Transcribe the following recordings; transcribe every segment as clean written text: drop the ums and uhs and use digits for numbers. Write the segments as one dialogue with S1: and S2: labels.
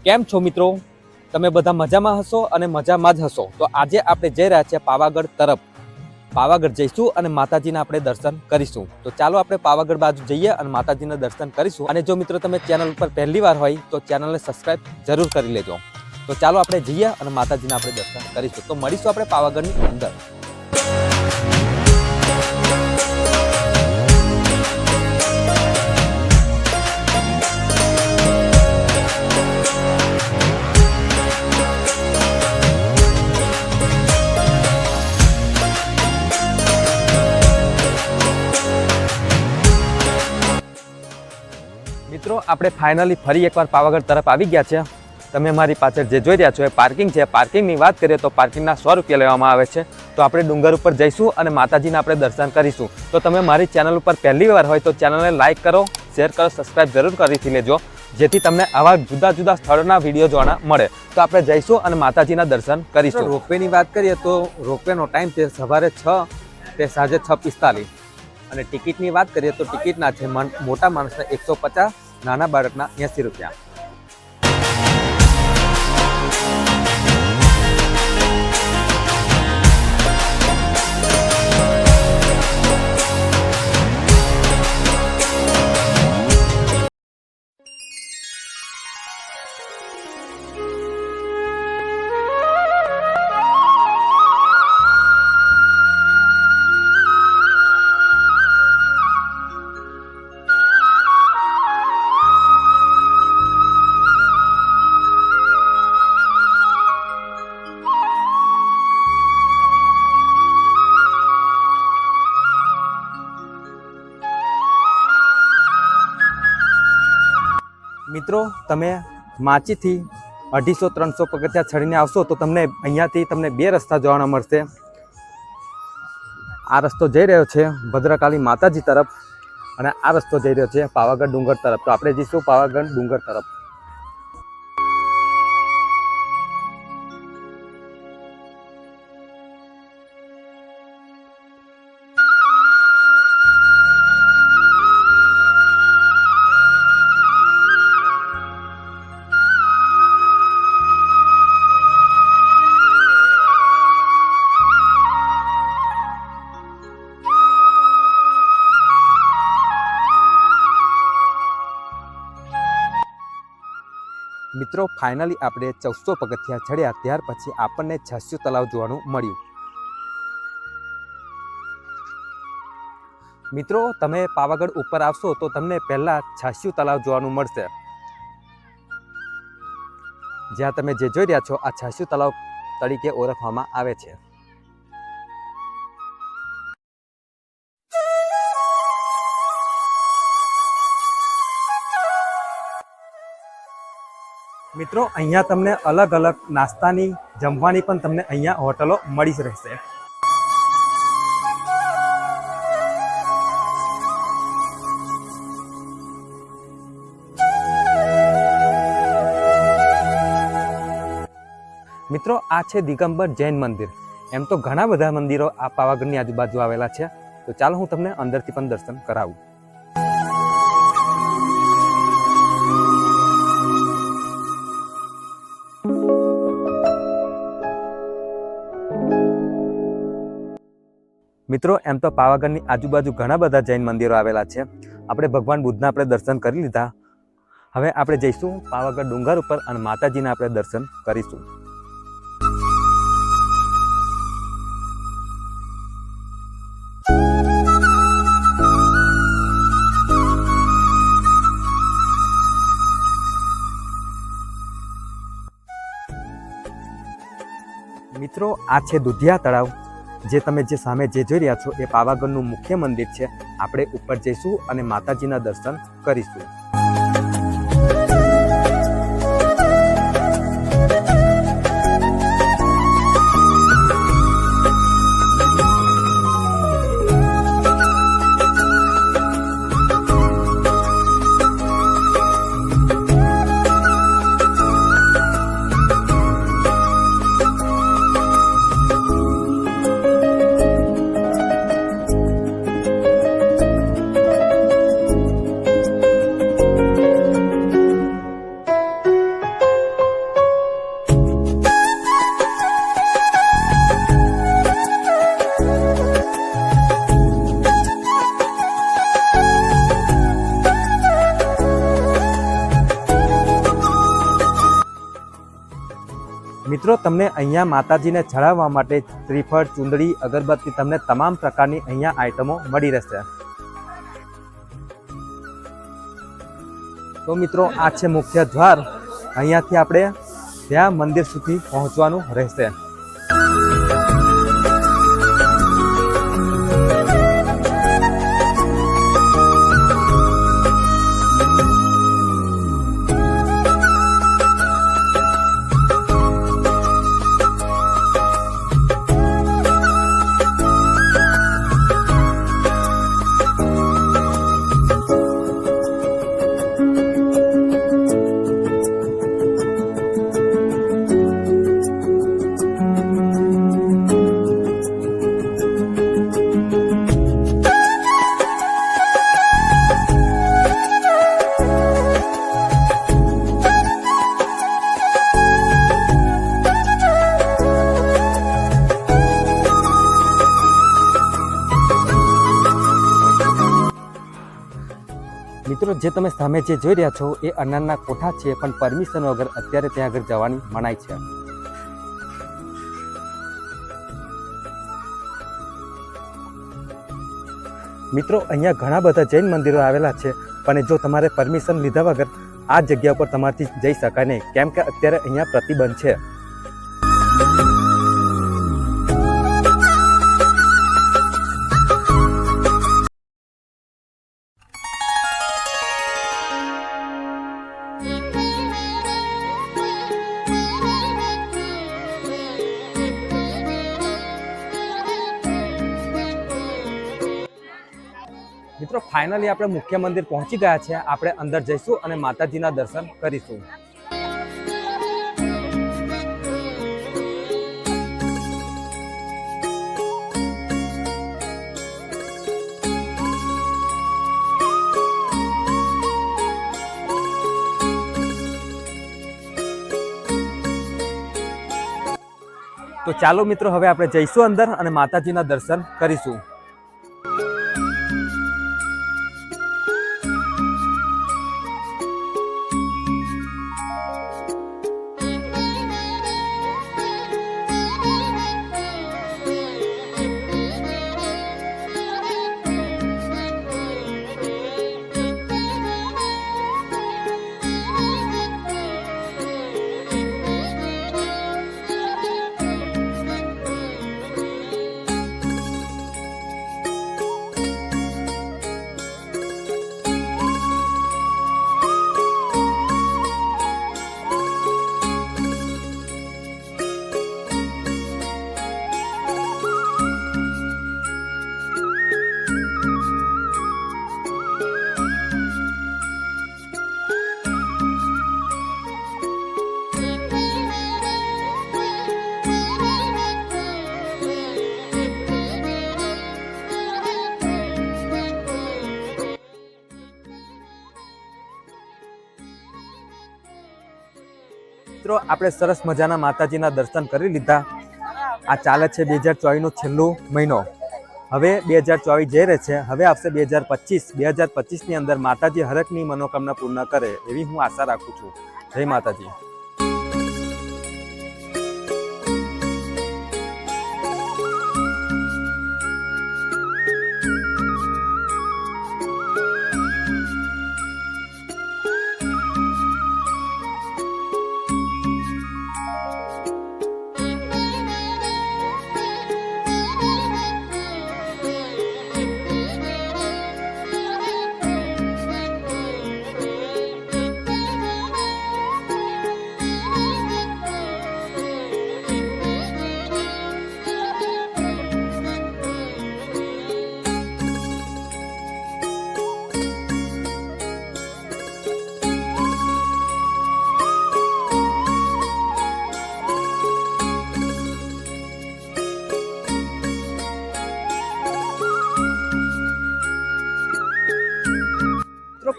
S1: કેમ છો મિત્રો? તમે બધા મજામાં હશો અને મજામાં જ હશો. તો આજે આપણે જઈ રહ્યા છીએ પાવાગઢ તરફ. પાવાગઢ જઈશું અને માતાજીના આપણે દર્શન કરીશું. તો ચાલો આપણે પાવાગઢ બાજુ જઈએ અને માતાજીના દર્શન કરીશું. અને જો મિત્રો તમે ચેનલ ઉપર પહેલી વાર હોય તો ચેનલને સબસ્ક્રાઇબ જરૂર કરી લેજો. તો ચાલો આપણે જઈએ અને માતાજીના આપણે દર્શન કરીશું. તો મળીશું આપણે પાવાગઢની અંદર. મિત્રો આપણે ફાઇનલી ફરી એકવાર પાવાગઢ તરફ આવી ગયા છે. તમે મારી પાછળ જે જોઈ રહ્યા છો એ પાર્કિંગ છે. પાર્કિંગની વાત કરીએ તો પાર્કિંગના 100 રૂપિયા લેવામાં આવે છે. તો આપણે ડુંગર ઉપર જઈશું અને માતાજીના આપણે દર્શન કરીશું. તો તમે મારી ચેનલ ઉપર પહેલી વાર હોય તો ચેનલને લાઇક કરો, શેર કરો, સબસ્ક્રાઇબ જરૂર કરી લેજો, જેથી તમને આવા જુદા જુદા સ્થળોના વિડીયો જોવા મળે. તો આપણે જઈશું અને માતાજીના દર્શન કરીશું. રોપવેની વાત કરીએ તો રોપવેનો ટાઈમ છે સવારે 6 તે સાંજે 6:45. અને ટિકિટની વાત કરીએ તો ટિકિટના છે મોટા માણસના 150, નાના બાળકના 80 રૂપિયા. મિત્રો તમે માચીથી 250-300 પગથિયા ચડીને આવશો તો તમને અહીંયાથી તમને 2 રસ્તા જોવા મળશે. આ રસ્તો જઈ રહ્યો છે ભદ્રકાળી માતાજી તરફ અને આ રસ્તો જઈ રહ્યો છે પાવાગઢ ડુંગર તરફ. તો આપણે જઈશું પાવાગઢ ડુંગર તરફ. મિત્રો ફાઇનલી આપણે 1400 પગથિયા ચડ્યા. ત્યાર પછી આપણને છસ્યુ તળાવ જોવાનું મળ્યું. મિત્રો તમે પાવાગઢ ઉપર આવશો તો તમને પહેલા છસ્યુ તળાવ જોવાનું મળશે. જ્યાં તમે જે જોઈ રહ્યા છો આ છસ્યુ તળાવ તરીકે ઓળખવામાં આવે છે. મિત્રો અહીંયા તમને અલગ અલગ નાસ્તાની જમવાની પણ તમને અહીંયા હોટલો મળી જ રહેશે. મિત્રો આ છે દિગંબર જૈન મંદિર. એમ તો ઘણા બધા મંદિરો આ પાવાગઢની આજુબાજુ આવેલા છે. તો ચાલો હું તમને અંદરથી પણ દર્શન કરાવું. મિત્રો એમ તો પાવાગઢની આજુબાજુ ઘણા બધા જૈન મંદિરો આવેલા છે. આપણે ભગવાન બુદ્ધના આપણે દર્શન કરી લીધા. હવે આપણે જઈશું પાવાગઢ ડુંગર ઉપર અને માતાજીના આપણે દર્શન કરીશું. મિત્રો આ છે દુધિયા તળાવ. જે તમે જે સામે જે જોઈ રહ્યા છો એ પાવાગઢનું મુખ્ય મંદિર છે. આપણે ઉપર જઈશું અને માતાજીના દર્શન કરીશું. મિત્રો તમને અહીંયા માતાજીને ચડાવવા માટે શ્રીફળ, ચુંદડી, અગરબત્તી તમને તમામ પ્રકારની અહીંયા આઈટમો મળી રહેશે. તો મિત્રો આ છે મુખ્ય દ્વાર. અહીંયાથી આપણે ત્યાં મંદિર સુધી પહોંચવાનું રહેશે. મિત્રો જે તમે સામે જે જોઈ રહ્યા છો એ અનારના કોઠા છે, પણ પરમિશન વગર અત્યારે ત્યાં આગળ જવાની મનાઈ છે. મિત્રો અહીંયા ઘણા બધા જૈન મંદિરો આવેલા છે, પણ જો તમારે પરમિશન લીધા વગર આ જગ્યા પર તમારાથી જઈ શકાય નહીં, કેમ કે અત્યારે અહીંયા પ્રતિબંધ છે. મિત્રો ફાઇનલી આપણે મુખ્ય મંદિર પહોંચી ગયા છે. આપણે અંદર જઈશું અને માતાજીના દર્શન કરીશું. તો ચાલો મિત્રો હવે આપણે જઈશું અંદર અને માતાજીના દર્શન કરીશું. મિત્રો આપણે સરસ મજાના માતાજીના દર્શન કરી લીધા. આ ચાલે છે 2024નો છેલ્લો મહિનો. હવે 2024 જઈ રહે છે, હવે આવશે 2025. 2025ની અંદર માતાજી હરેકની મનોકામના પૂર્ણ કરે એવી હું આશા રાખું છું. જય માતાજી.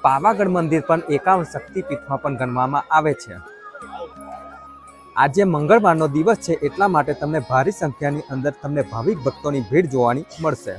S1: પાવાગઢ મંદિર પણ 51 શક્તિપીઠમાં પણ ગણવામાં આવે છે. આજે મંગળવારનો દિવસ છે, એટલા માટે તમને ભારી સંખ્યાની અંદર તમને ભાવિક ભક્તોની ભીડ જોવાની મળશે.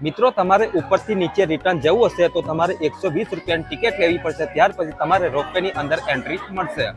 S1: મિત્રો તમારે ઉપરથી નીચે રિટર્ન જવું હશે તો તમારે 120 રૂપિયાની ટિકિટ લેવી પડશે, ત્યાર પછી તમારે રોપવેની અંદર એન્ટ્રી મળશે.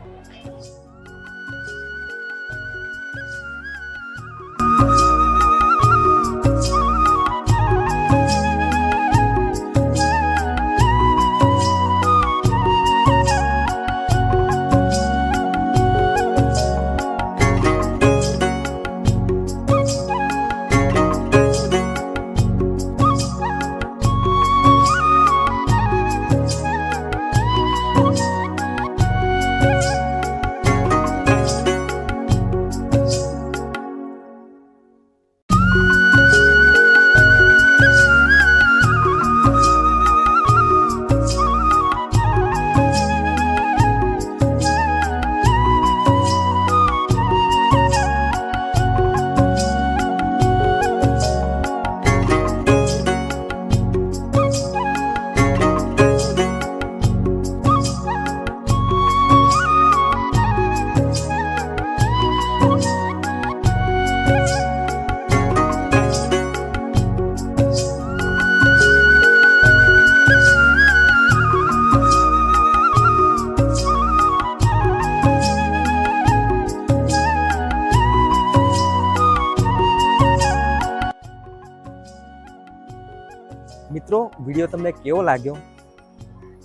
S1: મિત્રો વિડીયો તમને કેવો લાગ્યો?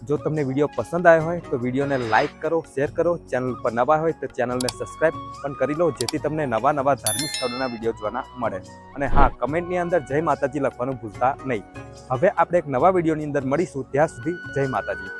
S1: જો તમને વિડીયો પસંદ આવ્યો હોય તો વિડીયોને લાઈક કરો, શેર કરો. ચેનલ પર નવા હોય તો ચેનલને સબસ્ક્રાઈબ પણ કરી લો, જેથી તમને નવા ધાર્મિક સ્થળોના વિડીયો જોવા મળે. અને હા, કમેન્ટની અંદર જય માતાજી લખવાનું ભૂલતા નહીં. હવે આપણે એક નવા વિડીયોની અંદર મળીશું. ત્યાં સુધી જય માતાજી.